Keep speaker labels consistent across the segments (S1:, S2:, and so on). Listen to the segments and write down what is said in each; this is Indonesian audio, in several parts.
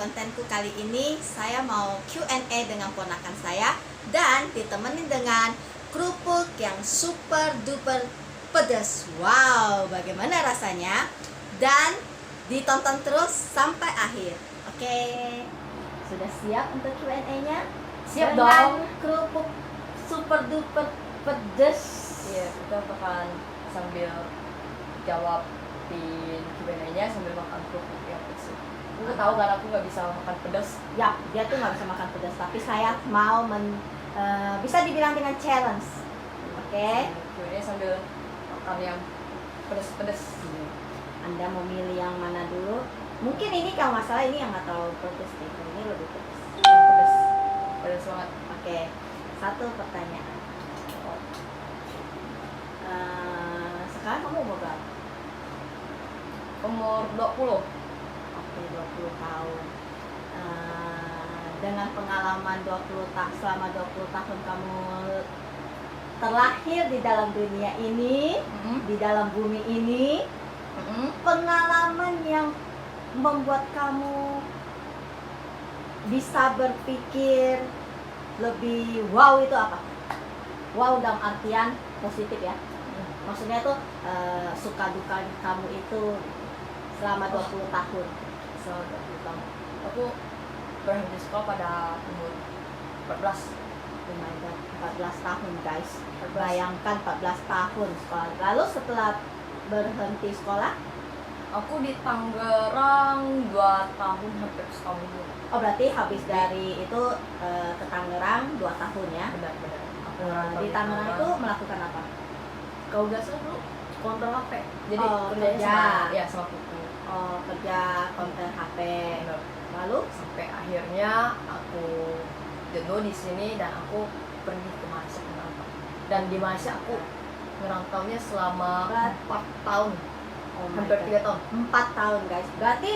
S1: kontenku kali ini saya mau Q&A dengan ponakan saya dan ditemenin dengan kerupuk yang super duper pedas. Wow, bagaimana rasanya? Dan ditonton terus sampai akhir. Oke, sudah siap untuk Q&A-nya?
S2: Siap
S1: dengan
S2: dong.
S1: kerupuk super duper pedas.
S2: Iya, kita bakalan sambil jawabin Q&A-nya sambil makan kerupuk yang pedas. Aku tahu kan aku nggak bisa makan pedas.
S1: Ya, dia tuh nggak bisa makan pedas, tapi saya mau bisa dibilang dengan challenge. Oke.
S2: Q&A sambil makan yang pedas-pedas.
S1: Anda mau milih yang mana dulu? Mungkin ini kalau nggak salah ini yang nggak terlalu pedas deh. Ini lebih pedas.
S2: Yang pedas, pedas banget.
S1: Oke. Satu pertanyaan. Sekarang kamu umur berapa?
S2: Umur 20.
S1: Oke, 20 tahun. Dengan pengalaman selama 20 tahun kamu terlahir di dalam dunia ini, di dalam bumi ini, pengalaman yang membuat kamu bisa berpikir lebih wow itu apa? Wow dalam artian positif ya. Maksudnya tuh suka duka kamu itu selama 20 tahun.
S2: Selama 20 tahun. Aku berhenti sekolah pada umur 14.
S1: Oh my god, 14 tahun guys.
S2: 14.
S1: Bayangkan 14 tahun sekolah. Lalu setelah berhenti sekolah,
S2: Aku di Tangerang 2 tahun hampir setahun dulu.
S1: oh berarti habis dari itu ke Tangerang 2 tahun ya.
S2: Benar-benar.
S1: Di Tangerang itu melakukan apa?
S2: Kau biasa dulu kontrol HP. Jadi
S1: Oh,
S2: kerjanya
S1: kerja.
S2: sama kuku.
S1: Oh, kerja konten HP.
S2: Benar.
S1: Lalu
S2: Sampai akhirnya aku jenuh di sini dan aku pergi ke Malaysia merantau. Dan di Malaysia aku ngerantaunya selama 4 tahun.
S1: oh my
S2: Hampir
S1: God.
S2: 3 tahun.
S1: 4 tahun guys. Berarti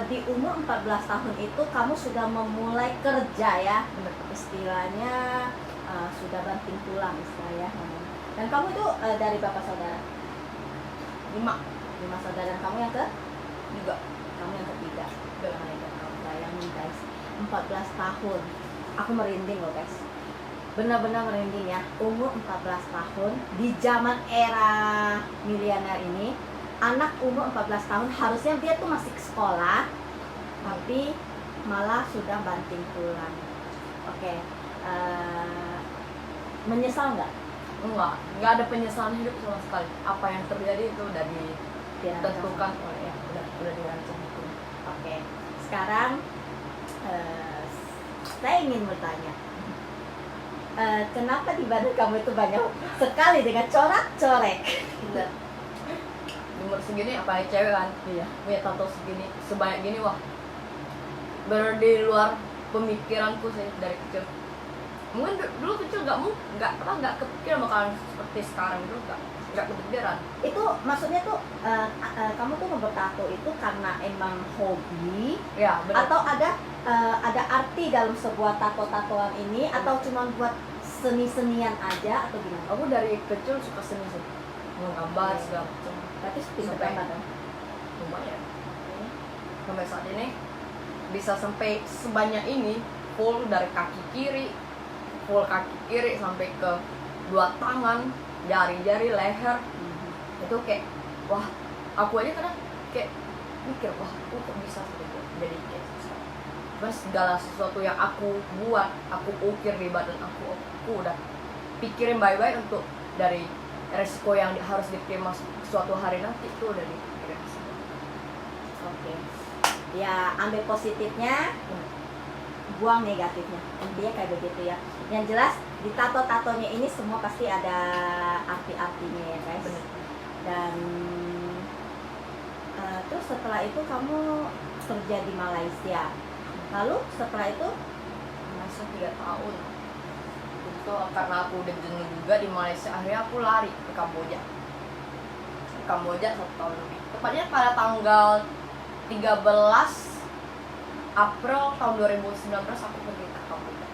S1: di umur 14 tahun itu kamu sudah memulai kerja ya.
S2: Benar.
S1: Istilahnya sudah banting tulang istilahnya. Dan kamu itu dari berapa saudara?
S2: 5
S1: saudara. Dan kamu yang ke?
S2: juga.
S1: Kamu yang ketiga.
S2: Benar.
S1: Oh my God, kamu bayangin guys, 14 tahun. Aku merinding loh guys. Benar-benar merinding ya. Umur 14 tahun di zaman era milenial ini, anak umur 14 tahun harusnya dia tuh masih ke sekolah, tapi malah sudah banting tulang. Oke. Menyesal nggak?
S2: Enggak ada penyesalan hidup sama sekali. Apa yang terjadi itu udah ditentukan oleh ya, udah dirancang itu.
S1: Oke. Sekarang saya ingin bertanya, kenapa di badan kamu itu banyak sekali dengan corak-corek?
S2: Udah. Di umur segini apa cewek kan?
S1: Iya.
S2: Punya tato segini, sebanyak gini, wah. Bener di luar pemikiranku sih dari kecil. Mungkin dulu kecil nggak kepikiran bakalan seperti sekarang, dulu nggak kepikiran.
S1: Itu maksudnya tuh kamu tuh bertato itu karena emang hobi
S2: Ya benar.
S1: atau ada arti dalam sebuah tato-tatoan ini atau cuma buat seni-senian aja atau gimana?
S2: Aku dari kecil suka seni sih, menggambar segala macam.
S1: Berarti pinter
S2: Sampai-
S1: banget dong.
S2: Lumayan. Sampai saat ini bisa sampai sebanyak ini, full dari kaki kiri sampai ke 2 tangan, jari-jari, leher. Itu kayak wah, aku aja kadang kayak mikir wah aku kok bisa gitu. Jadi kayak terus segala sesuatu yang aku buat, aku ukir di badan aku udah pikirin baik-baik untuk dari resiko yang harus diterima suatu hari nanti itu udah dipikirin semua.
S1: Oke. Ya, ambil positifnya, buang negatifnya. Intinya kayak begitu ya. Yang jelas di tato-tatonya ini semua pasti ada arti-artinya ya guys.
S2: Bener.
S1: Dan terus setelah itu kamu kerja di Malaysia. Lalu setelah itu
S2: Masa 3 tahun itu karena aku udah jenuh juga di Malaysia, akhirnya aku lari ke Kamboja 1 tahun lebih, tepatnya pada tanggal 13 April tahun 2019 aku pergi ke Kamboja.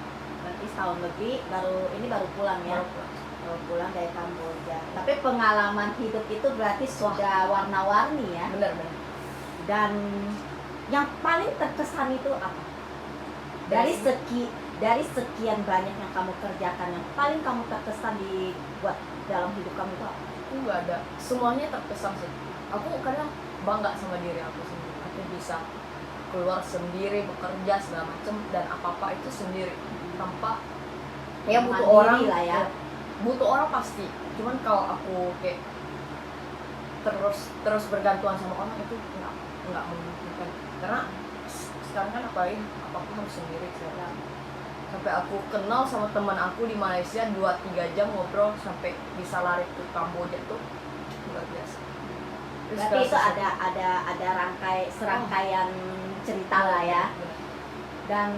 S1: berarti setahun lebih baru pulang ya.
S2: Baru pulang.
S1: Baru pulang dari Kamboja. Tapi pengalaman hidup itu berarti sudah warna-warni ya.
S2: Bener-bener.
S1: Dan Yang paling terkesan itu apa? Dari sekian banyak yang kamu kerjakan, yang paling kamu terkesan buat dalam hidup kamu itu apa?
S2: Aku nggak ada, semuanya terkesan sih. Aku kadang bangga sama diri aku sendiri. Aku bisa keluar sendiri, bekerja segala macem, dan apa-apa itu sendiri tanpa ya butuh
S1: Mandiri
S2: orang
S1: lah ya.
S2: butuh orang pasti. Cuman kalau aku kayak terus bergantungan sama orang itu nggak memungkinkan, karena sekarang kan apapun harus sendiri sekarang. Sampai aku kenal sama teman aku di Malaysia 2-3 jam ngobrol sampai bisa lari ke Kamboja tuh luar biasa.
S1: Berarti itu ada serangkaian cerita lah ya.
S2: Benar.
S1: Dan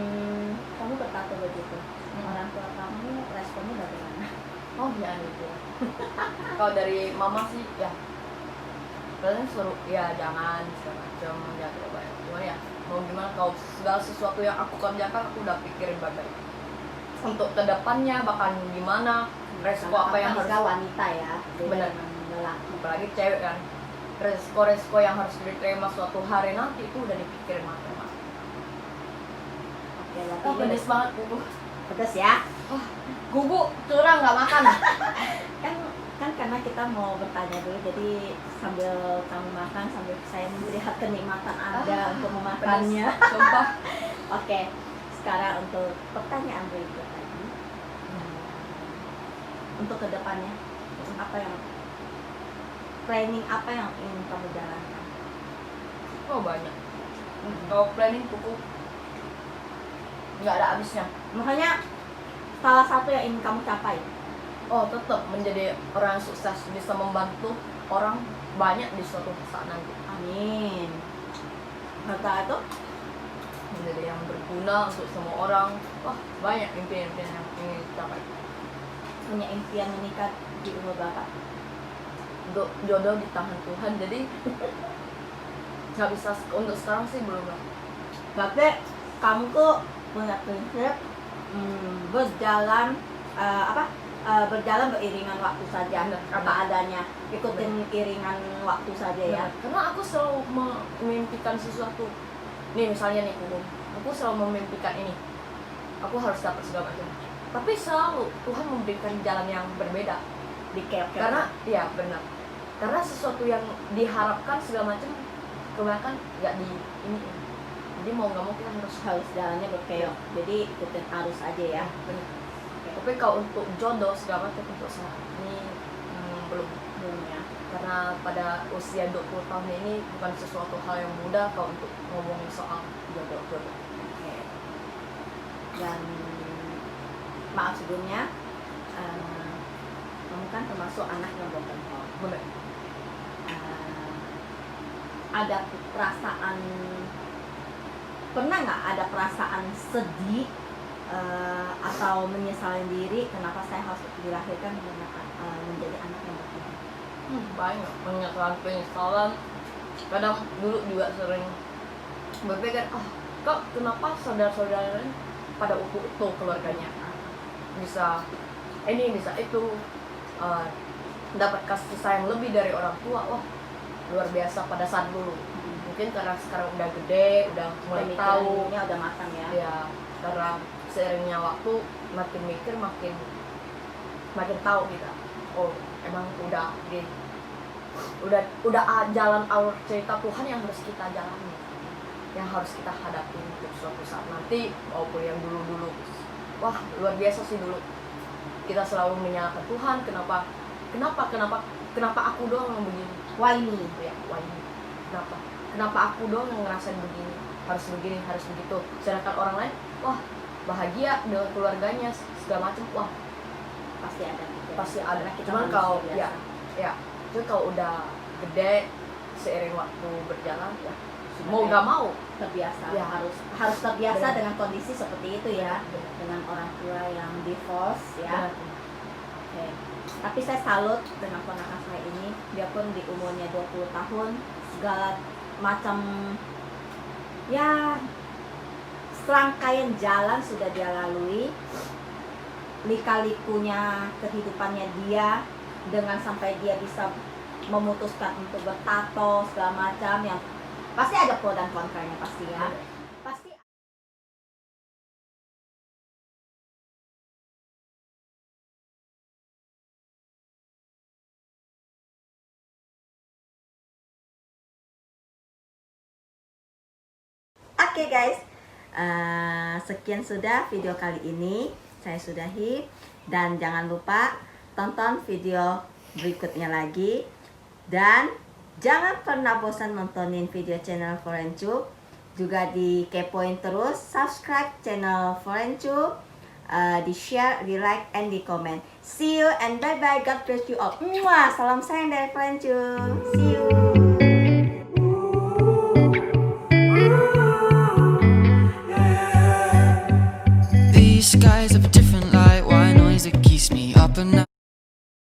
S1: kamu berkata begitu, orang tua kamu responnya bagaimana?
S2: Oh ya itu. Kalau dari mama sih ya kalian suruh ya jangan segala macam, ya tidak banyak. Cuma ya mau gimana, kalau segala sesuatu yang aku kerjakan aku udah pikirin baik-baik untuk kedepannya bakal gimana, resiko apa yang harus
S1: wanita ya,
S2: benar,
S1: lelaki.
S2: apalagi cewek kan, resiko yang harus diterima suatu hari nanti itu udah dipikirin matang-matang.
S1: Oke, berarti
S2: Oh
S1: ini
S2: pedes banget gugu.
S1: pedas ya.
S2: Gugu curang nggak makan.
S1: kan karena kita mau bertanya dulu, jadi sambil kamu makan sambil saya melihat kenikmatan Anda untuk memakannya.
S2: Pedes, sumpah.
S1: Oke, sekarang untuk pertanyaan berikut lagi. Untuk kedepannya, apa yang planning apa yang ingin kamu jalankan?
S2: Oh banyak. Kalau planning buku nggak ada habisnya.
S1: Makanya salah satu yang ingin kamu capai.
S2: Oh tetap menjadi orang yang sukses, bisa membantu orang banyak di suatu saat nanti.
S1: Amin. Serta itu
S2: Menjadi yang berguna untuk semua orang. Wah banyak impian-impian yang ingin dicapai.
S1: punya impian menikah di umur berapa?
S2: Untuk jodoh di tangan Tuhan, jadi nggak bisa untuk sekarang sih belum lah.
S1: Berarti kamu tuh punya prinsip berjalan berjalan beriringan waktu saja,
S2: Benar.
S1: apa adanya, ikutin iringan waktu saja ya.
S2: Karena aku selalu memimpikan sesuatu. Nih misalnya nih aku selalu memimpikan ini, aku harus dapat segala macam. Tapi selalu Tuhan memberikan jalan yang berbeda. Karena ya benar. Karena sesuatu yang diharapkan segala macam kebanyakan nggak di ini. Jadi mau nggak mau kita
S1: harus jalannya berkelok. Jadi ikutin arus aja ya.
S2: benar. Tapi kalau untuk jodoh segala macam untuk saat ini belum
S1: Ya.
S2: karena pada usia 20 tahun ini bukan sesuatu hal yang mudah kalau untuk ngomongin soal jodoh.
S1: Oke. Dan maaf sebelumnya, kamu kan termasuk anak yang broken home.
S2: Benar.
S1: Ada perasaan, pernah nggak ada perasaan sedih atau menyesali diri kenapa saya harus dilahirkan menjadi anak yang broken home?
S2: Banyak penyesalan. Kadang dulu juga sering berpikir, kok kenapa saudara-saudara lain pada utuh keluarganya, bisa ini bisa itu, dapat kasih sayang lebih dari orang tua. Wah luar biasa pada saat dulu. Mungkin karena sekarang udah gede, udah mulai tahu,
S1: udah matang ya.
S2: ya karena seiringnya waktu makin mikir makin tahu kita, oh emang udah jalan alur cerita Tuhan yang harus kita jalani, yang harus kita hadapi untuk suatu saat nanti, maupun yang dulu. Wah luar biasa sih dulu kita selalu menyalahkan Tuhan, kenapa aku doang yang begini, why me, kenapa aku doang yang ngerasain begini, harus begitu, sedangkan orang lain wah bahagia dengan keluarganya segala macam. Wah pasti ada. Cuman kalau kalau udah gede, seiring waktu berjalan ya mau nggak mau
S1: terbiasa,
S2: ya,
S1: harus terbiasa
S2: benar.
S1: dengan kondisi seperti itu ya.
S2: Benar.
S1: Dengan orang tua yang divorce ya.
S2: Benar.
S1: Oke. Tapi saya salut dengan ponakan saya ini, dia pun di umurnya 20 tahun segala macam ya serangkaian jalan sudah dia lalui, lika-likunya kehidupannya dia, dengan sampai dia bisa memutuskan untuk bertato segala macam yang Pasti ada pro dan kontranya pasti ya. Pasti. Oke guys, sekian sudah video kali ini. Saya sudahi, dan jangan lupa tonton video berikutnya lagi. Dan jangan pernah bosan nontonin video channel ForeignTube. Juga dikepoin terus, subscribe channel ForeignTube, di share, di like, and di comment. See you and bye bye. God bless you all. Mwah, salam sayang dari ForeignTube. See you.